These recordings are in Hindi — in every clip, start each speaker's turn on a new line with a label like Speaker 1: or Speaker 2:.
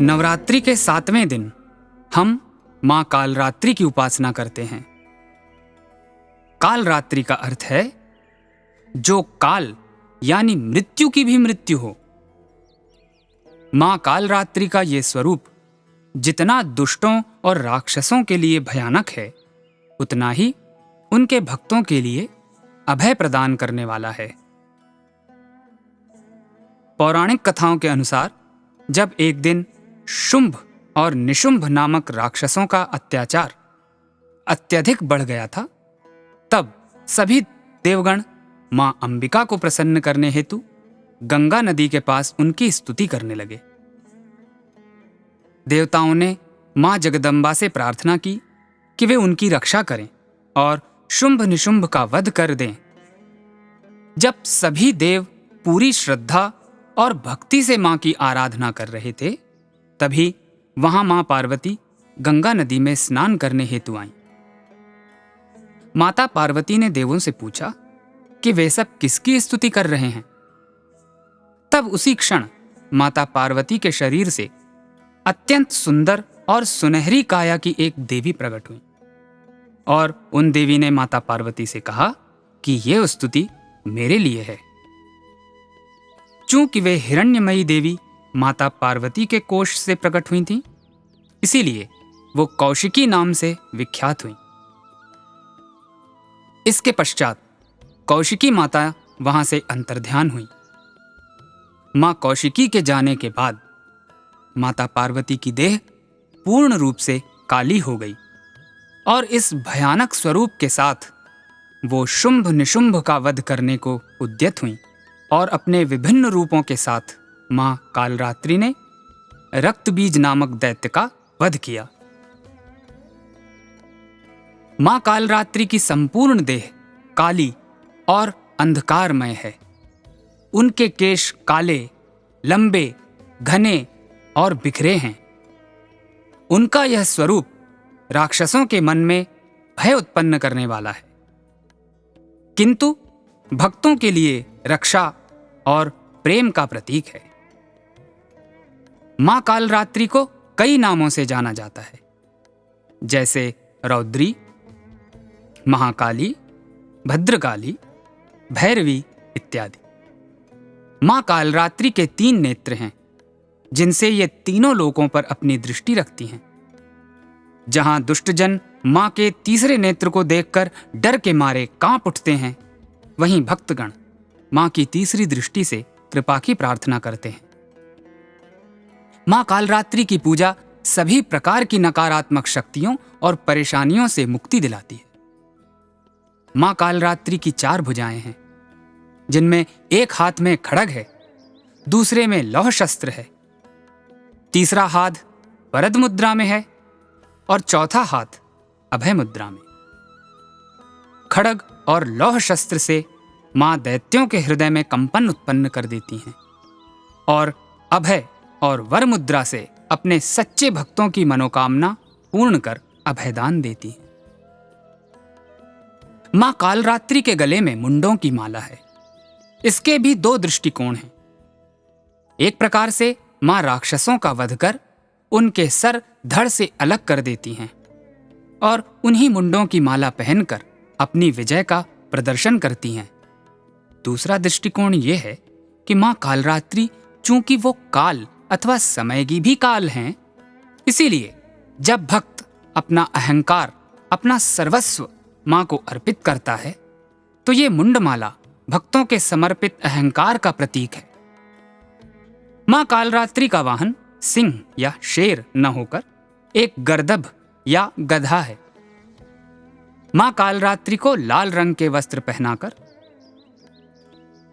Speaker 1: नवरात्रि के 7वें दिन हम मां कालरात्रि की उपासना करते हैं। कालरात्रि का अर्थ है जो काल यानी मृत्यु की भी मृत्यु हो। मां कालरात्रि का यह स्वरूप जितना दुष्टों और राक्षसों के लिए भयानक है, उतना ही उनके भक्तों के लिए अभय प्रदान करने वाला है। पौराणिक कथाओं के अनुसार जब एक दिन शुंभ और निशुंभ नामक राक्षसों का अत्याचार अत्यधिक बढ़ गया था, तब सभी देवगण मां अंबिका को प्रसन्न करने हेतु गंगा नदी के पास उनकी स्तुति करने लगे। देवताओं ने मां जगदम्बा से प्रार्थना की कि वे उनकी रक्षा करें और शुंभ निशुंभ का वध कर दें। जब सभी देव पूरी श्रद्धा और भक्ति से मां की आराधना कर रहे थे, तभी वहां मां पार्वती गंगा नदी में स्नान करने हेतु आईं। माता पार्वती ने देवों से पूछा कि वे सब किसकी स्तुति कर रहे हैं। तब उसी क्षण माता पार्वती के शरीर से अत्यंत सुंदर और सुनहरी काया की एक देवी प्रकट हुई और उन देवी ने माता पार्वती से कहा कि यह स्तुति मेरे लिए है। चूंकि वे हिरण्यमयी देवी माता पार्वती के कोष से प्रकट हुई थीं, इसीलिए वो कौशिकी नाम से विख्यात हुई। इसके पश्चात कौशिकी माता वहां से अंतर्ध्यान हुई। मां कौशिकी के जाने के बाद माता पार्वती की देह पूर्ण रूप से काली हो गई और इस भयानक स्वरूप के साथ वो शुंभ निशुंभ का वध करने को उद्यत हुई और अपने विभिन्न रूपों के साथ मां कालरात्रि ने रक्तबीज नामक दैत्य का वध किया। मां कालरात्रि की संपूर्ण देह काली और अंधकारमय है। उनके केश काले, लंबे, घने और बिखरे हैं। उनका यह स्वरूप राक्षसों के मन में भय उत्पन्न करने वाला है, किंतु भक्तों के लिए रक्षा और प्रेम का प्रतीक है। मां कालरात्रि को कई नामों से जाना जाता है, जैसे रौद्री, महाकाली, भद्रकाली, भैरवी इत्यादि। मां कालरात्रि के 3 नेत्र हैं, जिनसे ये तीनों लोकों पर अपनी दृष्टि रखती हैं। जहां दुष्टजन मां के तीसरे नेत्र को देखकर डर के मारे कांप उठते हैं, वहीं भक्तगण मां की तीसरी दृष्टि से कृपा की प्रार्थना करते हैं। मां कालरात्रि की पूजा सभी प्रकार की नकारात्मक शक्तियों और परेशानियों से मुक्ति दिलाती है। मां कालरात्रि की 4 भुजाएं हैं, जिनमें एक हाथ में खड्ग है, दूसरे में लौह शस्त्र है, तीसरा हाथ वरद मुद्रा में है और चौथा हाथ अभय मुद्रा में। खड्ग और लौह शस्त्र से मां दैत्यों के हृदय में कंपन उत्पन्न कर देती हैं और अभय और वर मुद्रा से अपने सच्चे भक्तों की मनोकामना पूर्ण कर अभयदान देती हैं। मां कालरात्रि के गले में मुंडों की माला है। इसके भी 2 दृष्टिकोण हैं। एक प्रकार से मां राक्षसों का वध कर उनके सर धड़ से अलग कर देती हैं और उन्हीं मुंडों की माला पहनकर अपनी विजय का प्रदर्शन करती हैं। दूसरा दृष्टिकोण यह है कि मां कालरात्रि चूंकि वो काल अथवा समय की भी काल हैं, इसीलिए जब भक्त अपना अहंकार, अपना सर्वस्व मां को अर्पित करता है, तो ये मुंडमाला भक्तों के समर्पित अहंकार का प्रतीक है। मां कालरात्रि का वाहन सिंह या शेर न होकर एक गर्दभ या गधा है। मां कालरात्रि को लाल रंग के वस्त्र पहनाकर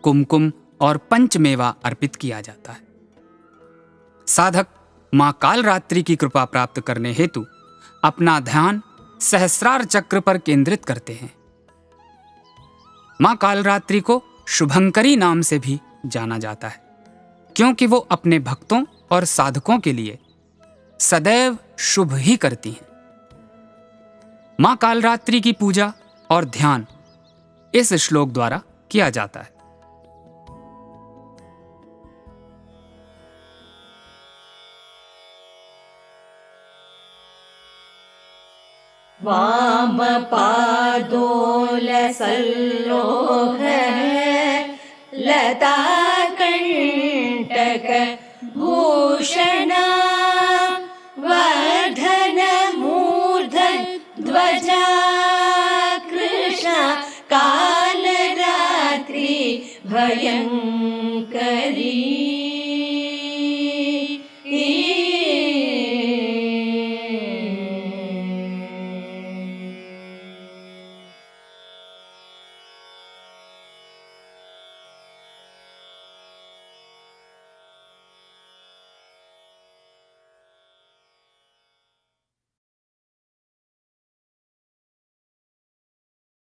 Speaker 1: कुमकुम और पंचमेवा अर्पित किया जाता है। साधक मां कालरात्रि की कृपा प्राप्त करने हेतु अपना ध्यान सहस्रार चक्र पर केंद्रित करते हैं। मां कालरात्रि को शुभंकरी नाम से भी जाना जाता है, क्योंकि वो अपने भक्तों और साधकों के लिए सदैव शुभ ही करती हैं। मां कालरात्रि की पूजा और ध्यान इस श्लोक द्वारा किया जाता है।
Speaker 2: वामपादोलसल्लोहः लताकण्टकभूषणा वर्धनमूर्धध्वजा कृष्णा कालरात्रि भयङ्करा